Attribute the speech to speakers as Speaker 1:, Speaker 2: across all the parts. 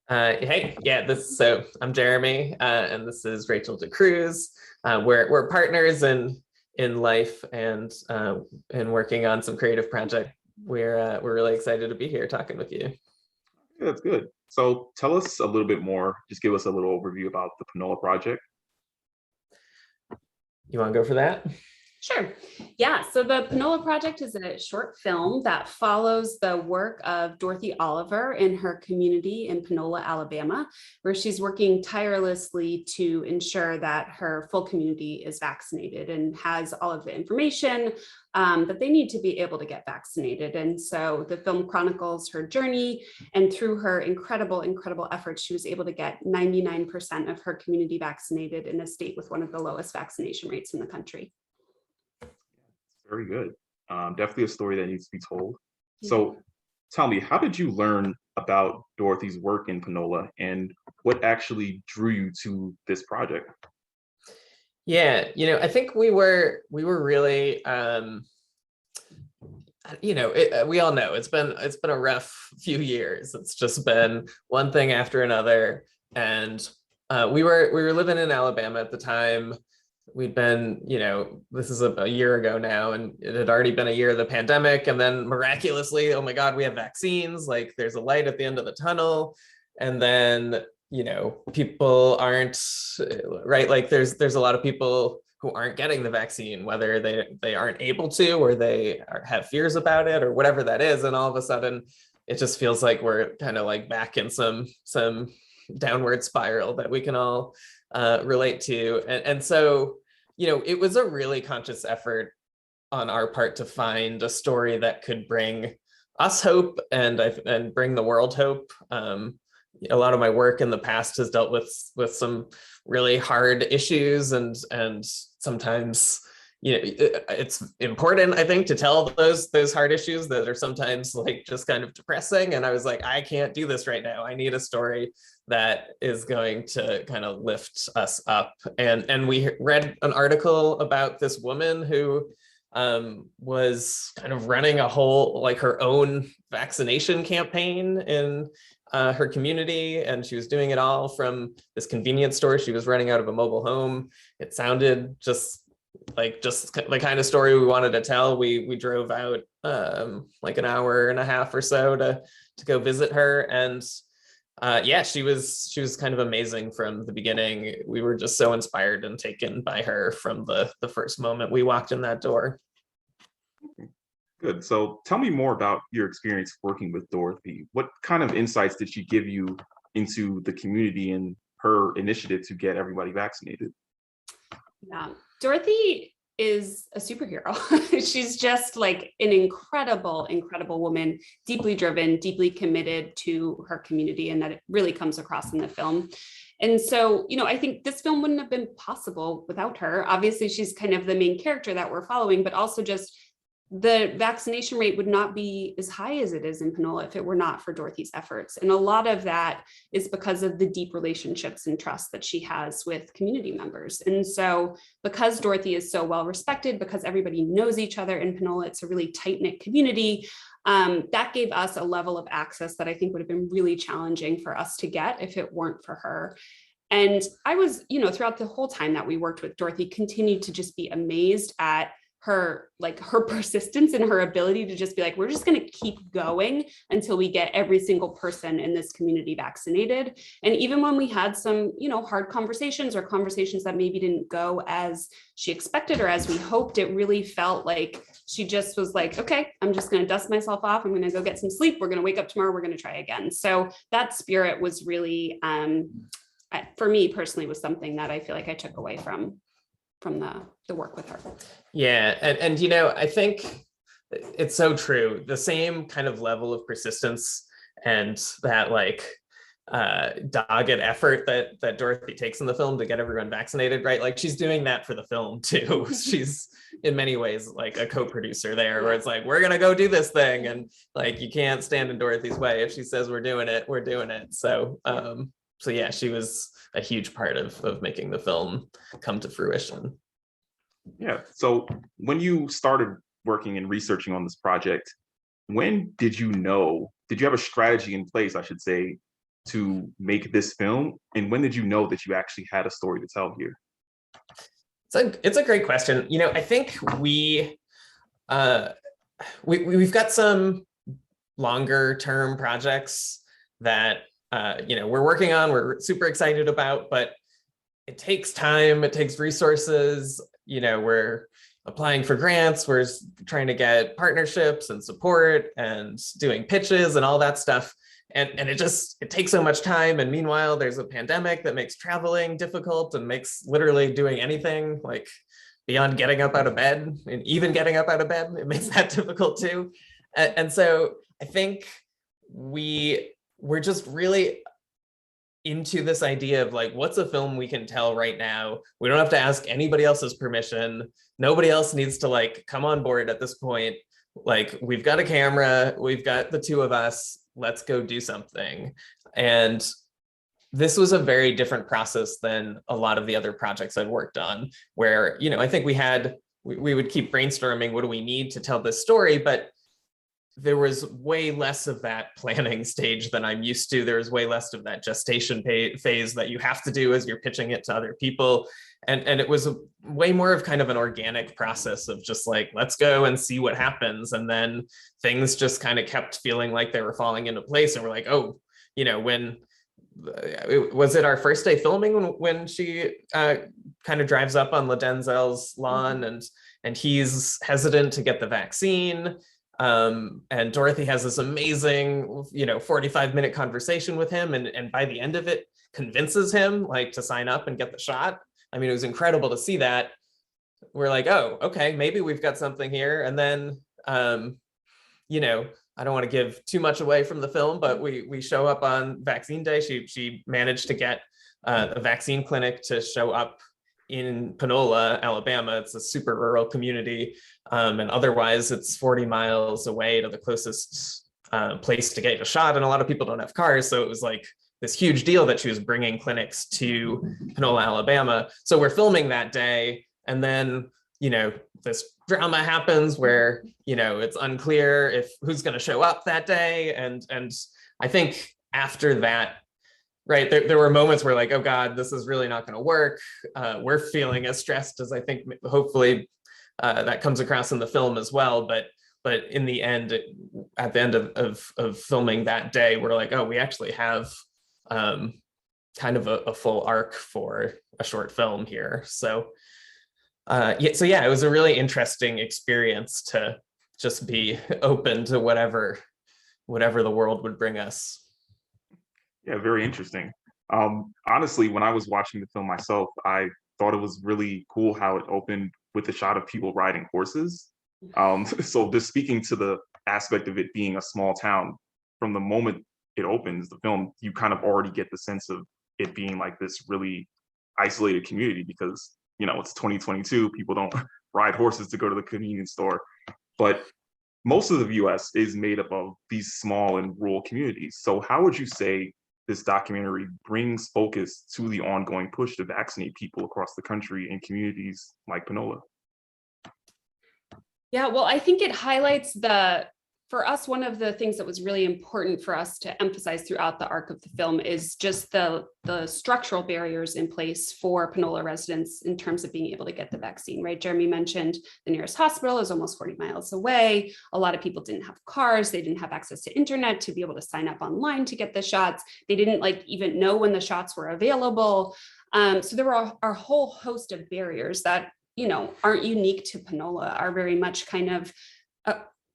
Speaker 1: Hey, yeah, I'm Jeremy, and this is Rachael DeCruz. We're partners in life and working on some creative project. We're really excited to be here talking with you.
Speaker 2: Yeah, that's good. So tell us a little bit more. Just give us a little overview about the Panola Project.
Speaker 1: You want to go for that?
Speaker 3: Sure. Yeah. So the Panola Project is a short film that follows the work of Dorothy Oliver in her community in Panola, Alabama, where she's working tirelessly to ensure that her full community is vaccinated and has all of the information that they need to be able to get vaccinated. And so the film chronicles her journey, and through her incredible efforts, she was able to get 99% of her community vaccinated in a state with one of the lowest vaccination rates in the country.
Speaker 2: Very good. Definitely a story that needs to be told.
Speaker 3: Yeah.
Speaker 2: So tell me, how did you learn about Dorothy's work in Panola and what actually drew you to this project?
Speaker 1: Yeah, I think we were really we all know it's been a rough few years. It's just been one thing after another, and we were living in Alabama at the time. We'd been, this is a year ago now, and it had already been a year of the pandemic, and then miraculously, oh my God, we have vaccines. Like, there's a light at the end of the tunnel, and then people aren't right. Like, there's a lot of people who aren't getting the vaccine, whether they aren't able to, or have fears about it, or whatever that is, and all of a sudden it just feels like we're kind of like back in some downward spiral that we can all relate to. And so, it was a really conscious effort on our part to find a story that could bring us hope and bring the world hope. A lot of my work in the past has dealt with some really hard issues, and sometimes it's important, I think, to tell those hard issues that are sometimes like just kind of depressing. And I was like, I can't do this right now. I need a story that is going to kind of lift us up. And we read an article about this woman who was kind of running a whole, like, her own vaccination campaign in her community, and she was doing it all from this convenience store she was running out of a mobile home. It sounded just the kind of story we wanted to tell. We drove out like an hour and a half or so to go visit her, and yeah, she was kind of amazing from the beginning. We were just so inspired and taken by her from the first moment we walked in that door.
Speaker 2: Good. So tell me more about your experience working with Dorothy. What kind of insights did she give you into the community and her initiative to get everybody vaccinated?
Speaker 3: Yeah, Dorothy is a superhero. She's just like an incredible woman, deeply driven, deeply committed to her community, and that it really comes across in the film. And so, I think this film wouldn't have been possible without her. Obviously, she's kind of the main character that we're following, but also just the vaccination rate would not be as high as it is in Panola if it were not for Dorothy's efforts. And a lot of that is because of the deep relationships and trust that she has with community members. And so because Dorothy is so well respected, because everybody knows each other in Panola, it's a really tight-knit community. That gave us a level of access that I think would have been really challenging for us to get if it weren't for her. And I was, throughout the whole time that we worked with Dorothy, continued to just be amazed at her persistence and her ability to just be like, we're just going to keep going until we get every single person in this community vaccinated. And even when we had some, hard conversations or conversations that maybe didn't go as she expected or as we hoped, it really felt like she just was like, okay, I'm just going to dust myself off. I'm going to go get some sleep. We're going to wake up tomorrow. We're going to try again. So that spirit was really, for me personally, was something that I feel like I took away from the work with her.
Speaker 1: Yeah, and I think it's so true. The same kind of level of persistence and that dogged effort that Dorothy takes in the film to get everyone vaccinated, right? Like, she's doing that for the film too. She's in many ways like a co-producer there, where it's like, we're gonna go do this thing, and like, you can't stand in Dorothy's way. If she says we're doing it, we're doing it. So yeah, she was a huge part of making the film come to fruition.
Speaker 2: Yeah. So when you started working and researching on this project, when did you have a strategy in place, I should say, to make this film? And when did you know that you actually had a story to tell here?
Speaker 1: It's a great question. I think we've got some longer term projects that we're working on, we're super excited about, but it takes time, it takes resources. We're applying for grants, we're trying to get partnerships and support and doing pitches and all that stuff. And it takes so much time. And meanwhile, there's a pandemic that makes traveling difficult and makes literally doing anything, like beyond getting up out of bed, and even getting up out of bed, it makes that difficult too. And so I think we're just really into this idea of like, what's a film we can tell right now? We don't have to ask anybody else's permission. Nobody else needs to like come on board at this point. Like, we've got a camera, we've got the two of us, let's go do something. And this was a very different process than a lot of the other projects I've worked on, where, I think we would keep brainstorming, what do we need to tell this story? But there was way less of that planning stage than I'm used to. There was way less of that gestation phase that you have to do as you're pitching it to other people. And it was way more of kind of an organic process of just like, let's go and see what happens. And then things just kind of kept feeling like they were falling into place. And we're like, oh, when was it our first day filming when she kind of drives up on LaDenzel's lawn and he's hesitant to get the vaccine. And Dorothy has this amazing, 45-minute conversation with him. And by the end of it, convinces him like to sign up and get the shot. I mean, it was incredible to see that. We're like, oh, okay, maybe we've got something here. And then, I don't want to give too much away from the film, but we show up on vaccine day. She managed to get a vaccine clinic to show up in Panola, Alabama. It's a super rural community. And otherwise it's 40 miles away to the closest place to get a shot. And a lot of people don't have cars. So it was like this huge deal that she was bringing clinics to Panola, Alabama. So we're filming that day. And then, this drama happens where, it's unclear if who's going to show up that day. And I think after that, right, there were moments where like, oh God, this is really not going to work. We're feeling as stressed as I think, hopefully that comes across in the film as well. But in the end, at the end of filming that day, we're like, oh, we actually have kind of a full arc for a short film here. So it was a really interesting experience to just be open to whatever the world would bring us.
Speaker 2: Yeah, very interesting. Honestly, when I was watching the film myself, I thought it was really cool how it opened with a shot of people riding horses. So just speaking to the aspect of it being a small town, from the moment it opens the film, you kind of already get the sense of it being like this really isolated community because, it's 2022, people don't ride horses to go to the convenience store. But most of the US is made up of these small and rural communities. So how would you say this documentary brings focus to the ongoing push to vaccinate people across the country in communities like Panola?
Speaker 3: Yeah, well, I think it highlights for us, one of the things that was really important for us to emphasize throughout the arc of the film is just the structural barriers in place for Panola residents in terms of being able to get the vaccine, right? Jeremy mentioned the nearest hospital is almost 40 miles away. A lot of people didn't have cars. They didn't have access to internet to be able to sign up online to get the shots. They didn't even know when the shots were available. So there were a whole host of barriers that, aren't unique to Panola, are very much kind of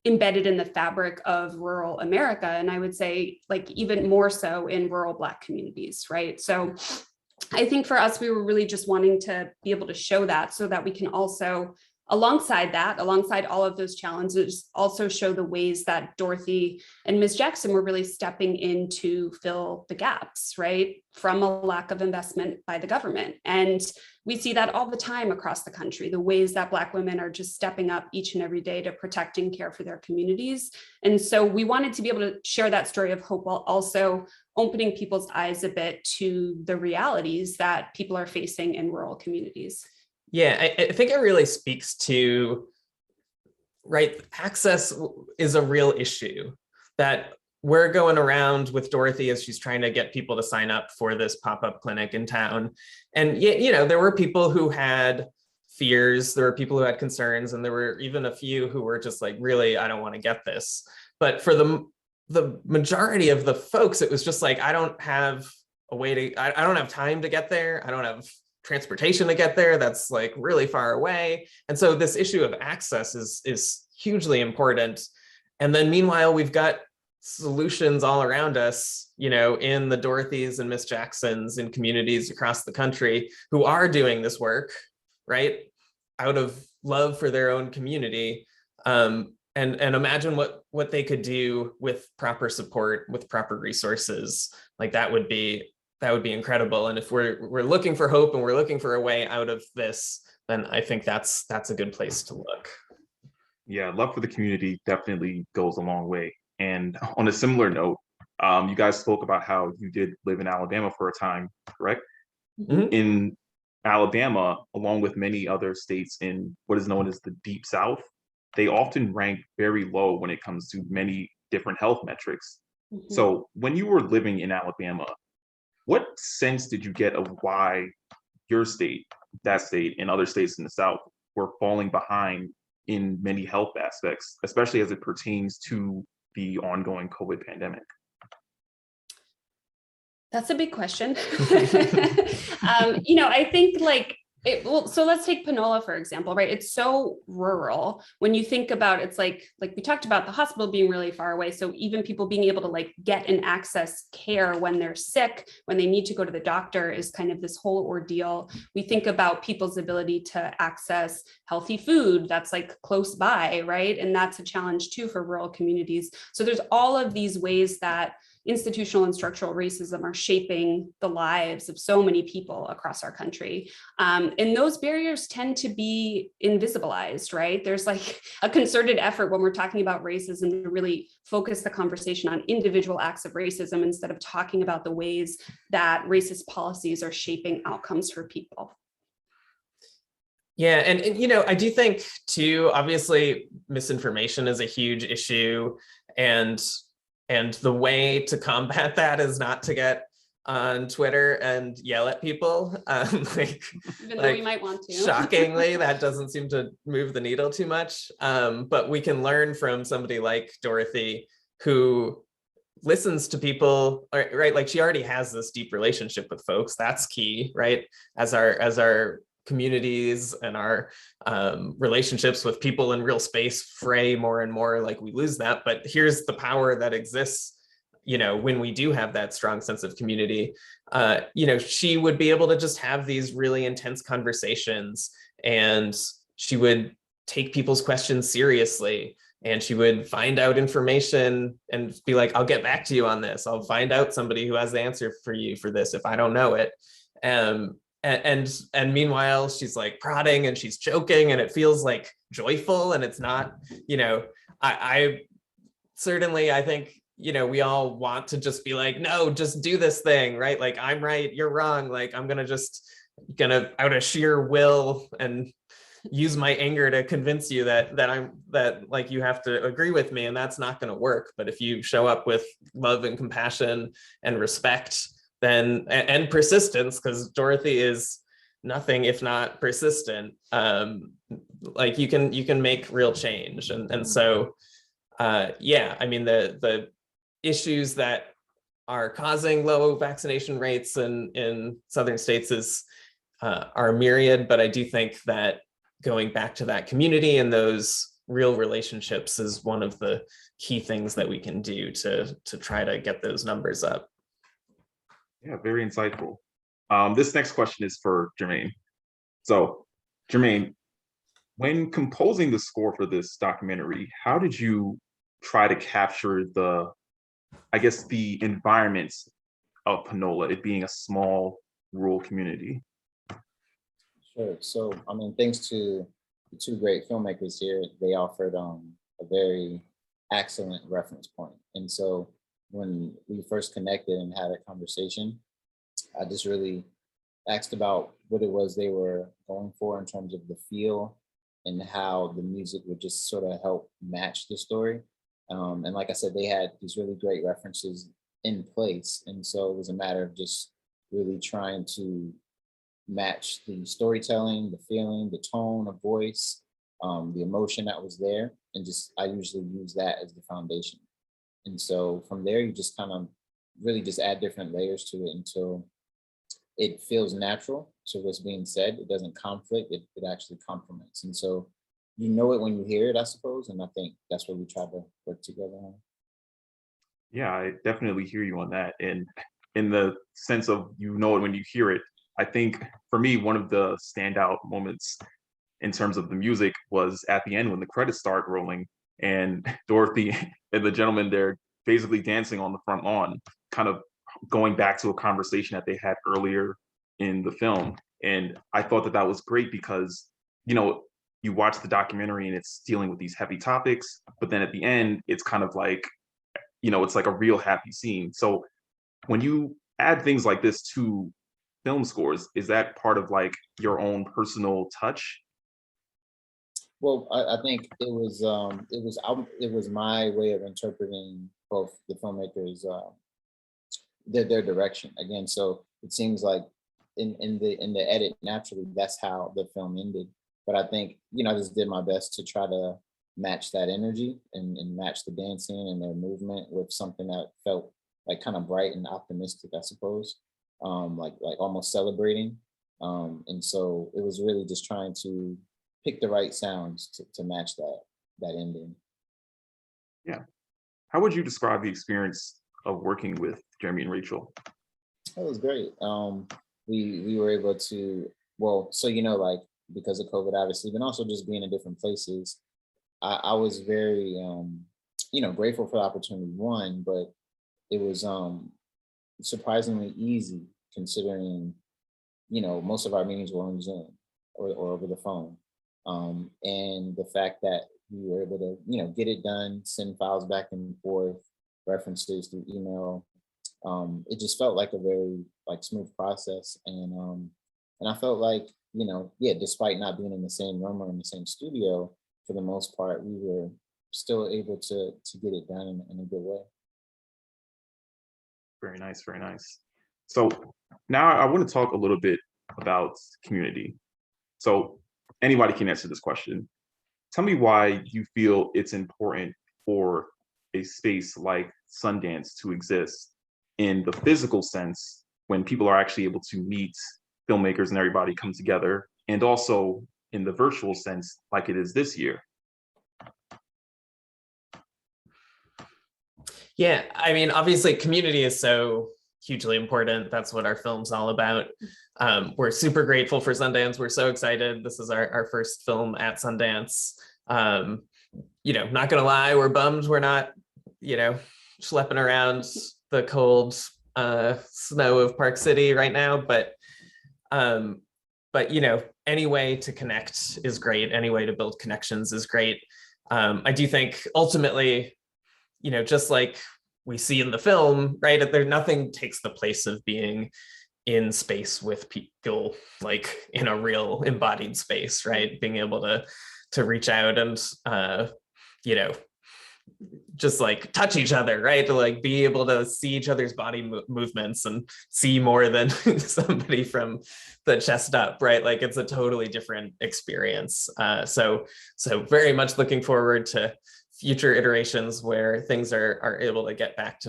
Speaker 3: embedded in the fabric of rural America. And I would say even more so in rural Black communities, right? So I think for us, we were really just wanting to be able to show that so that we can also, alongside all of those challenges, also show the ways that Dorothy and Ms. Jackson were really stepping in to fill the gaps, right? From a lack of investment by the government. And we see that all the time across the country, the ways that Black women are just stepping up each and every day to protect and care for their communities. And so we wanted to be able to share that story of hope while also opening people's eyes a bit to the realities that people are facing in rural communities.
Speaker 1: Yeah, I think it really speaks to, right, access is a real issue that we're going around with Dorothy as she's trying to get people to sign up for this pop-up clinic in town. And there were people who had fears, there were people who had concerns, and there were even a few who were just like, really, I don't want to get this. But for the majority of the folks, it was just like, I don't have a way to, I don't have time to get there. I don't have transportation to get there. That's like really far away. And so this issue of access is hugely important. And then meanwhile, we've got solutions all around us, in the Dorothys and Miss Jacksons in communities across the country who are doing this work, right, out of love for their own community. And imagine what they could do with proper support, with proper resources. Like that would be incredible. And if we're looking for hope and we're looking for a way out of this, then I think that's a good place to look.
Speaker 2: Yeah, love for the community definitely goes a long way. And on a similar note, you guys spoke about how you did live in Alabama for a time, correct?
Speaker 1: Mm-hmm.
Speaker 2: In Alabama, along with many other states in what is known as the Deep South, they often rank very low when it comes to many different health metrics.
Speaker 3: Mm-hmm.
Speaker 2: So when you were living in Alabama, what sense did you get of why your state, that state, and other states in the South were falling behind in many health aspects, especially as it pertains to the ongoing COVID pandemic?
Speaker 3: That's a big question. I think so let's take Panola, for example, right? It's so rural. When you think about it's like we talked about the hospital being really far away. So even people being able to get and access care when they're sick, when they need to go to the doctor is kind of this whole ordeal. We think about people's ability to access healthy food that's close by, right? And that's a challenge too for rural communities. So there's all of these ways that institutional and structural racism are shaping the lives of so many people across our country. And those barriers tend to be invisibilized, right? There's a concerted effort when we're talking about racism to really focus the conversation on individual acts of racism instead of talking about the ways that racist policies are shaping outcomes for people.
Speaker 1: Yeah, and I do think too, obviously misinformation is a huge issue, and the way to combat that is not to get on Twitter and yell at people.
Speaker 3: Even though we might want to.
Speaker 1: Shockingly, that doesn't seem to move the needle too much. But we can learn from somebody like Dorothy, who listens to people, right? She already has this deep relationship with folks. That's key, right? As our communities and our relationships with people in real space fray more and more, we lose that. But here's the power that exists, when we do have that strong sense of community. She would be able to just have these really intense conversations, and she would take people's questions seriously, and she would find out information and be like, I'll get back to you on this. I'll find out somebody who has the answer for you for this if I don't know it. And meanwhile, she's prodding and she's joking, and it feels joyful, and it's not, I certainly, I think, we all want to just be no, just do this thing, right? I'm right, you're wrong. I'm gonna out of sheer will and use my anger to convince you that you have to agree with me, and that's not gonna work. But if you show up with love and compassion and respect, then and persistence, because Dorothy is nothing if not persistent, you can make real change. And so yeah, I mean, the issues that are causing low vaccination rates in southern states are myriad, but I do think that going back to that community and those real relationships is one of the key things that we can do to try to get those numbers up.
Speaker 2: Yeah, very insightful. This next question is for Jermaine. So, Jermaine, when composing the score for this documentary, how did you try to capture the environments of Panola, it being a small rural community?
Speaker 4: Sure. So, thanks to the two great filmmakers here, they offered a very excellent reference point. And so when we first connected and had a conversation, I just really asked about what it was they were going for in terms of the feel and how the music would just sort of help match the story. And like I said, they had these really great references in place. And so it was a matter of just really trying to match the storytelling, the feeling, the tone of voice, the emotion that was there. And just, I usually use that as the foundation. And so from there, you just kind of really just add different layers to it until it feels natural to what's being said. It doesn't conflict, it actually complements. And so you know it when you hear it, I suppose. And I think that's what we try to work together on.
Speaker 2: Yeah, I definitely hear you on that. And in the sense of you know it when you hear it, I think for me, one of the standout moments in terms of the music was at the end when the credits start rolling and Dorothy and the gentleman there basically dancing on the front lawn, kind of going back to a conversation that they had earlier in the film. And I thought that that was great because, you know, you watch the documentary and it's dealing with these heavy topics, but then at the end, it's kind of like, you know, it's like a real happy scene. So when you add things like this to film scores, is that part of like your own personal touch?
Speaker 4: Well, I think it was my way of interpreting both the filmmakers their direction again. So it seems like in the edit, naturally that's how the film ended. But I think, you know, I just did my best to try to match that energy and match the dancing and their movement with something that felt like kind of bright and optimistic, I suppose. Like almost celebrating. And so it was really just trying to pick the right sounds to match that ending.
Speaker 2: Yeah. How would you describe the experience of working with Jeremy and Rachel?
Speaker 4: That was great. We were able to, well, so you know, like because of COVID, obviously, but also just being in different places, I was very you know, grateful for the opportunity, one, but it was surprisingly easy considering, you know, most of our meetings were on Zoom or over the phone. And the fact that we were able to, you know, get it done, send files back and forth, references through email. It just felt like a very like smooth process. And I felt like, you know, yeah, despite not being in the same room or in the same studio, for the most part, we were still able to get it done in a good way.
Speaker 2: Very nice, very nice. So now I want to talk a little bit about community. So anybody can answer this question. Tell me why you feel it's important for a space like Sundance to exist in the physical sense when people are actually able to meet filmmakers and everybody come together, and also in the virtual sense like it is this year.
Speaker 1: Yeah, I mean, obviously community is so hugely important. That's what our film's all about. We're super grateful for Sundance. We're so excited. This is our first film at Sundance. You know, not gonna lie, we're bummed we're not, you know, schlepping around the cold snow of Park City right now, but you know, any way to connect is great. Any way to build connections is great. I do think ultimately, you know, just like we see in the film, right? There, nothing takes the place of being in space with people, like in a real embodied space, right? Being able to reach out and, you know, just like touch each other, right? To like be able to see each other's body movements and see more than somebody from the chest up, right? Like it's a totally different experience. So very much looking forward to future iterations where things are able to get back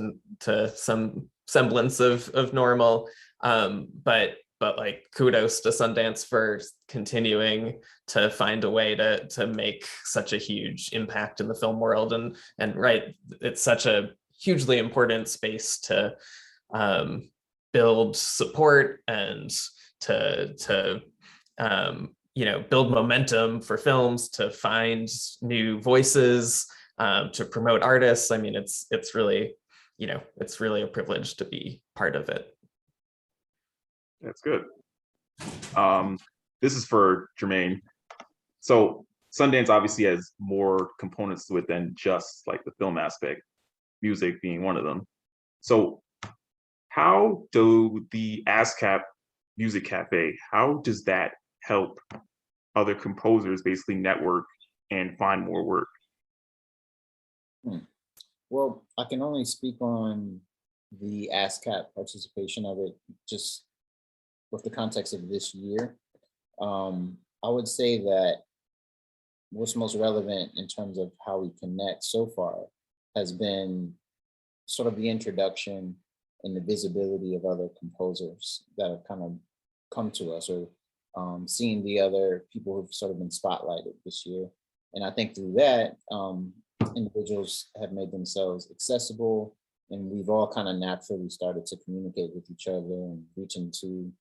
Speaker 1: to some semblance of normal. But like kudos to Sundance for continuing to find a way to make such a huge impact in the film world. And right, it's such a hugely important space to build support and to you know, build momentum for films, to find new voices, to promote artists. I mean, it's really, you know, it's really a privilege to be part of it.
Speaker 2: That's good. This is for Jermaine. So Sundance obviously has more components to it than just like the film aspect, music being one of them. So how do the ASCAP Music Cafe, how does that help other composers basically network and find more work?
Speaker 4: Well, I can only speak on the ASCAP participation of it, just with the context of this year. I would say that what's most relevant in terms of how we connect so far has been sort of the introduction and the visibility of other composers that have kind of come to us, or seeing the other people who've sort of been spotlighted this year. And I think through that, individuals have made themselves accessible, and we've all kind of naturally started to communicate with each other and reach into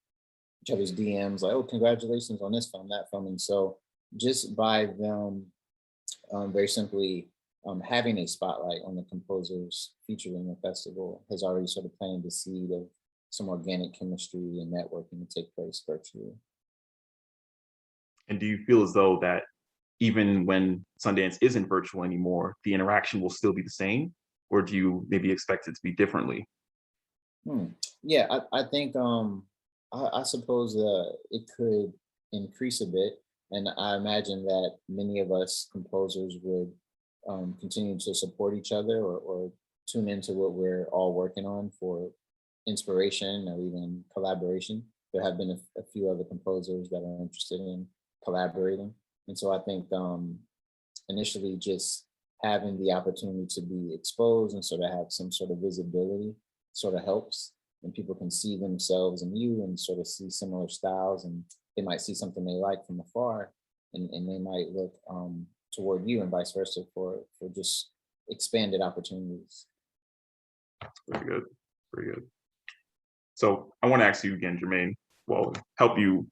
Speaker 4: each other's DMs, like, oh, congratulations on this film, that film. And so just by them very simply having a spotlight on the composers featured in the festival has already sort of planted the seed of some organic chemistry and networking to take place virtually.
Speaker 2: And do you feel as though that even when Sundance isn't virtual anymore, the interaction will still be the same? Or do you maybe expect it to be differently?
Speaker 4: Yeah, I think I suppose it could increase a bit. And I imagine that many of us composers would continue to support each other, or tune into what we're all working on for inspiration or even collaboration. There have been a few other composers that are interested in collaborating. And so I think initially just having the opportunity to be exposed and sort of have some sort of visibility sort of helps. And people can see themselves in you and sort of see similar styles, and they might see something they like from afar, and they might look toward you and vice versa for just expanded opportunities.
Speaker 2: Very good, very good. So I want to ask you again, Jermaine, well, help you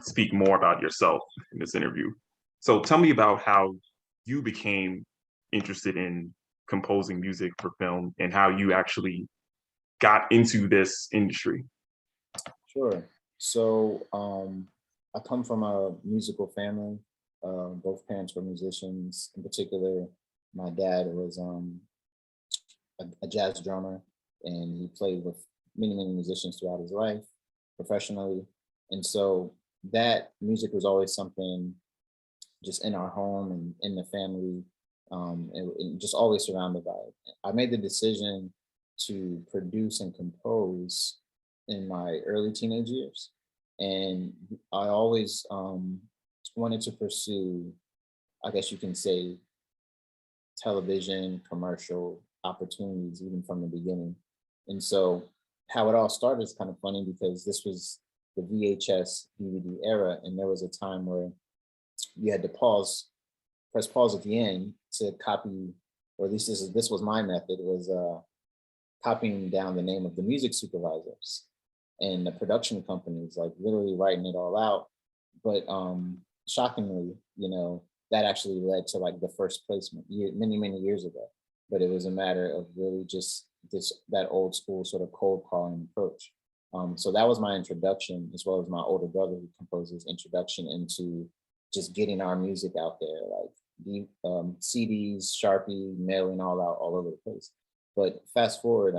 Speaker 2: speak more about yourself in this interview. So tell me about how you became interested in composing music for film and how you actually got into this industry.
Speaker 4: Sure. So I come from a musical family. Both parents were musicians. In particular, my dad was a jazz drummer, and he played with many musicians throughout his life professionally. And so that music was always something just in our home and in the family, and just always surrounded by it. I made the decision to produce and compose in my early teenage years. And I always wanted to pursue, I guess you can say, television, commercial opportunities, even from the beginning. And so how it all started is kind of funny, because this was the VHS DVD era, and there was a time where you had to press pause at the end to copy, or at least this was my method, was copying down the name of the music supervisors and the production companies, like literally writing it all out. But shockingly, that actually led to like the first placement many years ago. But it was a matter of really just that old school sort of cold calling approach. So that was my introduction, as well as my older brother who composes, introduction into just getting our music out there, like the CDs, Sharpie, mailing all out all over the place. But fast forward,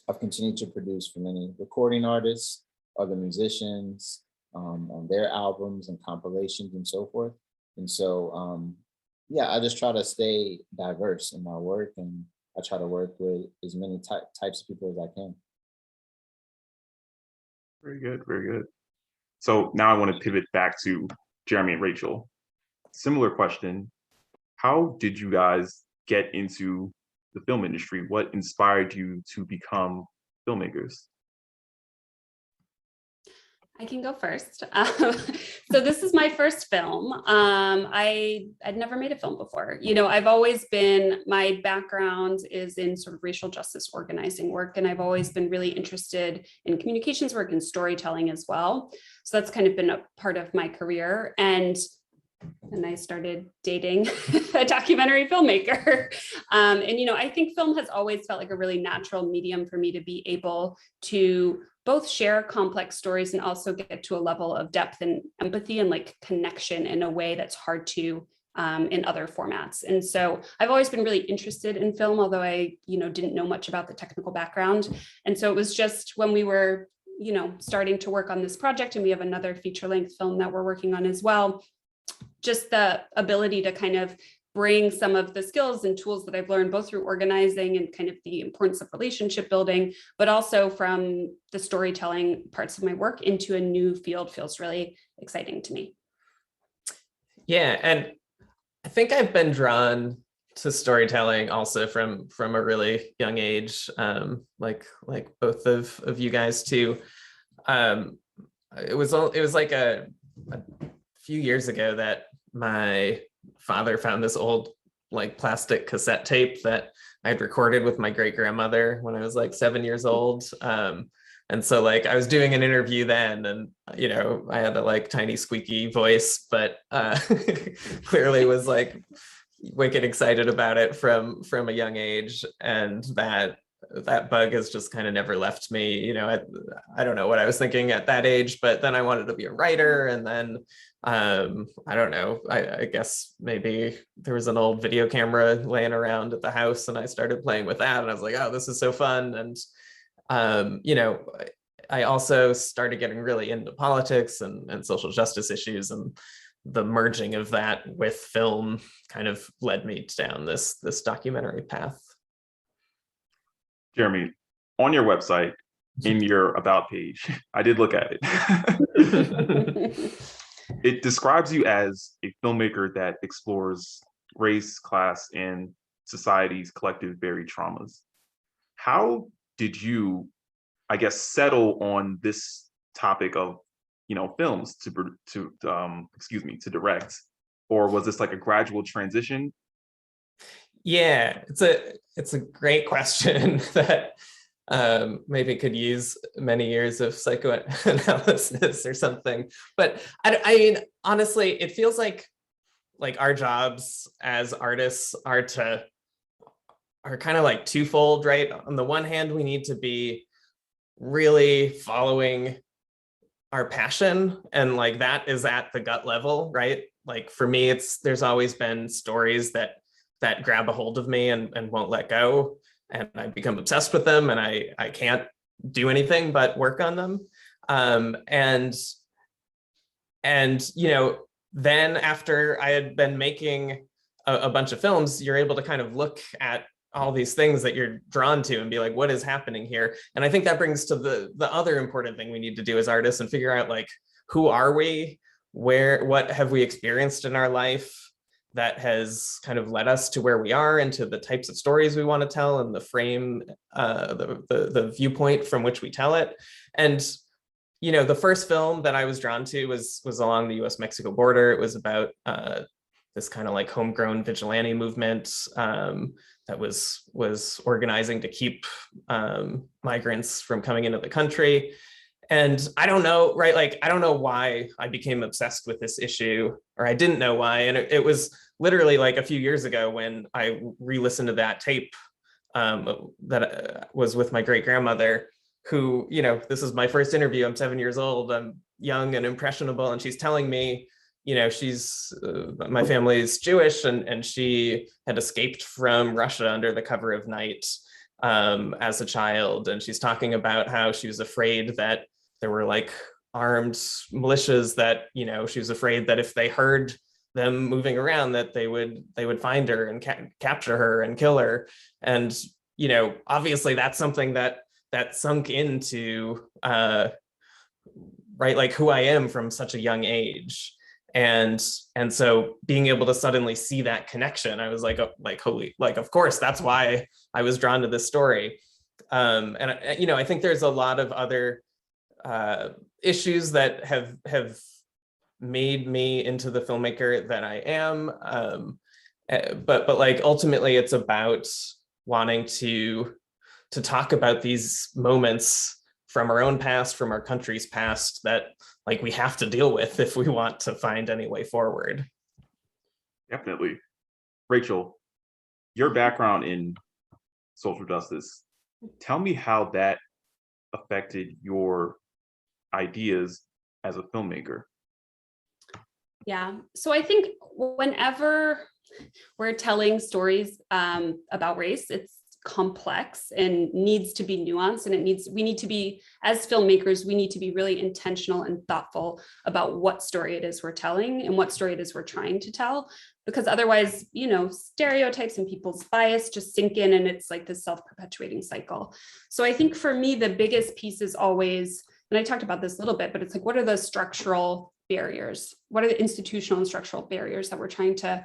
Speaker 4: I've continued to produce for many recording artists, other musicians, on their albums and compilations and so forth. And so, yeah, I just try to stay diverse in my work, and I try to work with as many types of people as I can.
Speaker 2: Very good, very good. So now I want to pivot back to Jeremy and Rachel. Similar question. How did you guys get into the film industry? What inspired you to become filmmakers?
Speaker 3: I can go first. So this is my first film. I'd never made a film before. I've always been, my background is in sort of racial justice organizing work, and I've always been really interested in communications work and storytelling as well. So that's kind of been a part of my career. And I started dating a documentary filmmaker. And I think film has always felt like a really natural medium for me to be able to both share complex stories and also get to a level of depth and empathy and like connection in a way that's hard to in other formats. And so I've always been really interested in film, although I, didn't know much about the technical background. And so it was just when we were, starting to work on this project, and we have another feature-length film that we're working on as well, just the ability to kind of bring some of the skills and tools that I've learned both through organizing and kind of the importance of relationship building, but also from the storytelling parts of my work into a new field feels really exciting to me.
Speaker 1: Yeah, and I think I've been drawn to storytelling also from a really young age, like both of you guys too. It was like a few years ago that my father found this old like plastic cassette tape that I'd recorded with my great grandmother when I was like 7 years old. And so like I was doing an interview then, and you know, I had a like tiny squeaky voice, but clearly was like wicked excited about it from a young age. And that bug has just kind of never left me. You know, I don't know what I was thinking at that age, but then I wanted to be a writer. And then I don't know, I guess maybe there was an old video camera laying around at the house and I started playing with that, and I was like, oh, this is so fun. And you know, I also started getting really into politics and social justice issues, and the merging of that with film kind of led me down this documentary path.
Speaker 2: Jeremy, on your website, in your about page, I did look at it. It describes you as a filmmaker that explores race, class, and society's collective buried traumas. How did you, I guess, settle on this topic of, you know, films to direct, or was this like a gradual transition?
Speaker 1: Yeah, it's a great question that maybe could use many years of psychoanalysis or something. But I mean, honestly, it feels like our jobs as artists are kind of like twofold, right? On the one hand, we need to be really following our passion, and like that is at the gut level, right? Like for me, there's always been stories that grab a hold of me and won't let go, and I become obsessed with them, and I can't do anything but work on them. And you know, then after I had been making a bunch of films, you're able to kind of look at all these things that you're drawn to and be like, what is happening here? And I think that brings to the other important thing we need to do as artists and figure out, like, who are we? What have we experienced in our life that has kind of led us to where we are, and to the types of stories we want to tell, and the frame, the viewpoint from which we tell it. And you know, the first film that I was drawn to was along the US-Mexico border. It was about this kind of like homegrown vigilante movement that was organizing to keep migrants from coming into the country. And I don't know, right? Like, I don't know why I became obsessed with this issue, or I didn't know why. And it was literally like a few years ago when I re-listened to that tape that was with my great grandmother, who, you know, this is my first interview. I'm 7 years old. I'm young and impressionable. And she's telling me, you know, my family's Jewish, and she had escaped from Russia under the cover of night as a child. And she's talking about how she was afraid that there were like armed militias that, you know, she was afraid that if they heard them moving around, that they would find her and capture her and kill her. And, you know, obviously that's something that sunk into, right, like who I am from such a young age. And so being able to suddenly see that connection, I was like, oh, like, holy, like, of course, that's why I was drawn to this story. And, you know, I think there's a lot of other issues that have made me into the filmmaker that I am. But like, ultimately it's about wanting to talk about these moments from our own past, from our country's past, that like we have to deal with if we want to find any way forward.
Speaker 2: Definitely. Rachel, your background in social justice, tell me how that affected your ideas as a filmmaker.
Speaker 3: Yeah, so I think whenever we're telling stories about race, it's complex and needs to be nuanced, and we need to be, as filmmakers, we need to be really intentional and thoughtful about what story it is we're telling and what story it is we're trying to tell, because otherwise, you know, stereotypes and people's bias just sink in, and it's like this self-perpetuating cycle. So I think for me, the biggest piece is always, and I talked about this a little bit, but it's like, what are the structural barriers? What are the institutional and structural barriers that we're trying to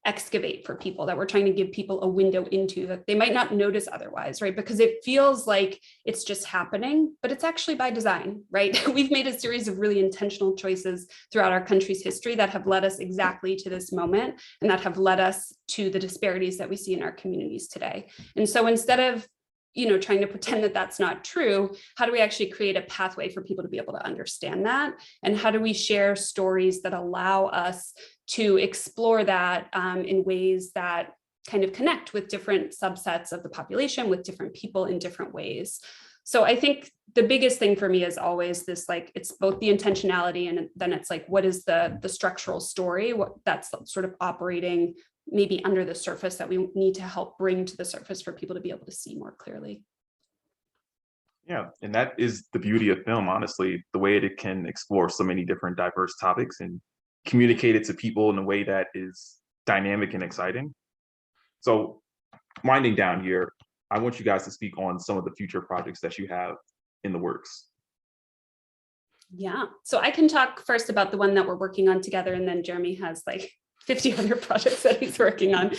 Speaker 3: excavate for people, that we're trying to give people a window into that they might not notice otherwise, right? Because it feels like it's just happening, but it's actually by design, right? We've made a series of really intentional choices throughout our country's history that have led us exactly to this moment, and that have led us to the disparities that we see in our communities today. And so instead of, you know, trying to pretend that that's not true, how do we actually create a pathway for people to be able to understand that? And how do we share stories that allow us to explore that in ways that kind of connect with different subsets of the population, with different people in different ways? So I think the biggest thing for me is always this, like, it's both the intentionality, and then it's like, what is the structural story, what that's sort of operating maybe under the surface that we need to help bring to the surface for people to be able to see more clearly.
Speaker 2: Yeah, and that is the beauty of film, honestly, the way it can explore so many different diverse topics and communicate it to people in a way that is dynamic and exciting. So winding down here, I want you guys to speak on some of the future projects that you have in the works.
Speaker 3: Yeah, so I can talk first about the one that we're working on together, and then Jeremy has like 50 other projects that he's working on.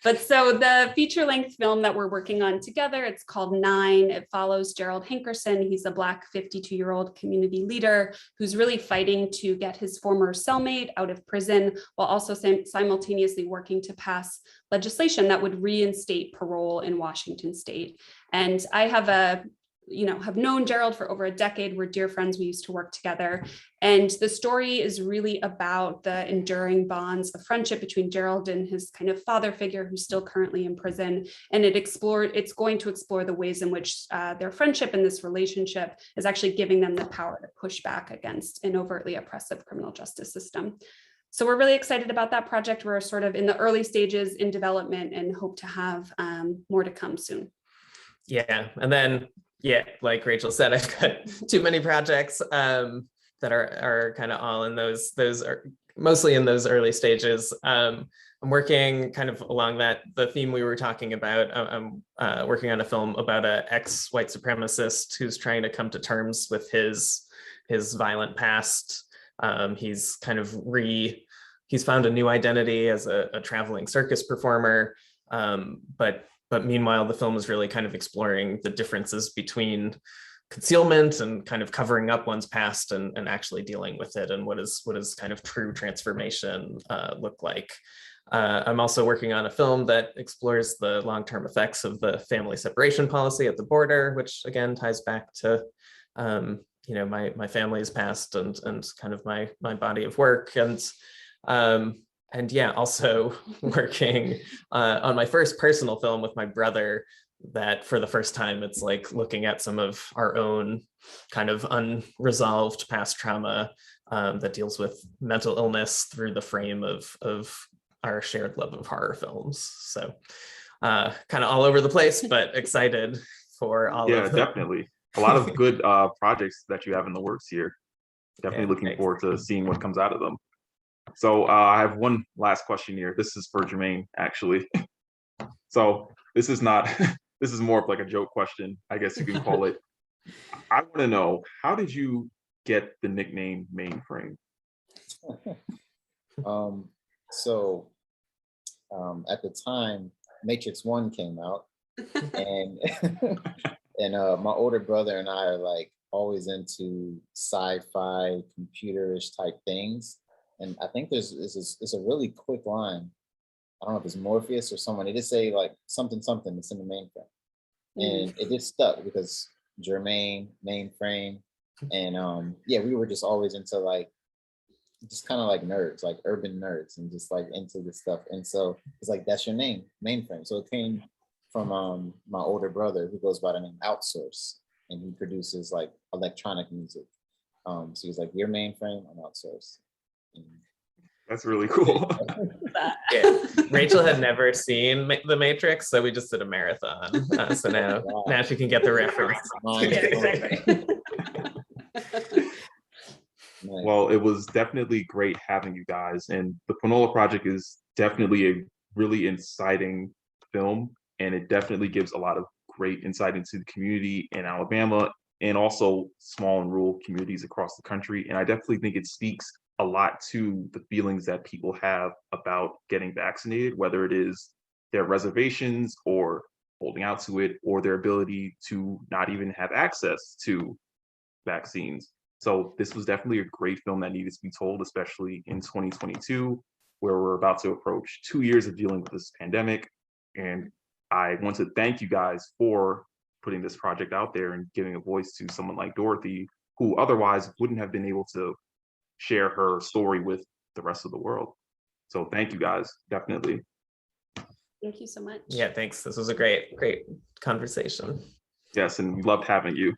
Speaker 3: But so the feature-length film that we're working on together, it's called 9. It follows Gerald Hankerson. He's a Black 52-year-old community leader who's really fighting to get his former cellmate out of prison, while also simultaneously working to pass legislation that would reinstate parole in Washington state. And I have known Gerald for over a decade. We're dear friends. We used to work together. And the story is really about the enduring bonds of friendship between Gerald and his kind of father figure, who's still currently in prison. And it's going to explore the ways in which their friendship and this relationship is actually giving them the power to push back against an overtly oppressive criminal justice system. So we're really excited about that project. We're sort of in the early stages in development and hope to have more to come soon.
Speaker 1: Yeah, and then, yeah, like Rachel said, I've got too many projects that are kind of all in those are mostly in those early stages. I'm working kind of along the theme we were talking about. I'm working on a film about an ex-white supremacist who's trying to come to terms with his violent past. He's kind of he's found a new identity as a traveling circus performer, but meanwhile, the film is really kind of exploring the differences between concealment and kind of covering up one's past and actually dealing with it, and what is kind of true transformation look like. I'm also working on a film that explores the long-term effects of the family separation policy at the border, which again ties back to my family's past and kind of my body of work. And yeah, also working on my first personal film with my brother, that for the first time, it's like looking at some of our own kind of unresolved past trauma that deals with mental illness through the frame of our shared love of horror films. So kind of all over the place, but excited for all of them.
Speaker 2: Yeah, definitely. A lot of good projects that you have in the works here. Definitely looking forward to seeing what comes out of them. So I have one last question here. This is for Jermaine, actually. So this is more of like a joke question, I guess you can call it. I want to know, how did you get the nickname Mainframe?
Speaker 4: At the time, Matrix 1 came out, and my older brother and I are like always into sci-fi, computerish type things. And I think it's a really quick line. I don't know if it's Morpheus or someone. They just say like something, it's in the mainframe. And it just stuck because Jermaine, Mainframe. And we were just always into like, just kind of like nerds, like urban nerds, and just like into this stuff. And so it's like, that's your name, Mainframe. So it came from my older brother, who goes by the name Outsource, and he produces like electronic music. So he's like, your Mainframe, I'm Outsource.
Speaker 2: That's really cool.
Speaker 1: Yeah. Rachel had never seen The Matrix, so we just did a marathon. So now she can get the reference.
Speaker 2: Well, it was definitely great having you guys, and the Panola Project is definitely a really inciting film, and it definitely gives a lot of great insight into the community in Alabama and also small and rural communities across the country. And I definitely think it speaks a lot to the feelings that people have about getting vaccinated, whether it is their reservations or holding out to it, or their ability to not even have access to vaccines. So this was definitely a great film that needed to be told, especially in 2022, where we're about to approach 2 years of dealing with this pandemic. And I want to thank you guys for putting this project out there and giving a voice to someone like Dorothy, who otherwise wouldn't have been able to share her story with the rest of the world. So thank you guys, definitely.
Speaker 3: Thank you so much.
Speaker 1: Yeah, thanks. This was a great conversation.
Speaker 2: Yes, and we loved having you.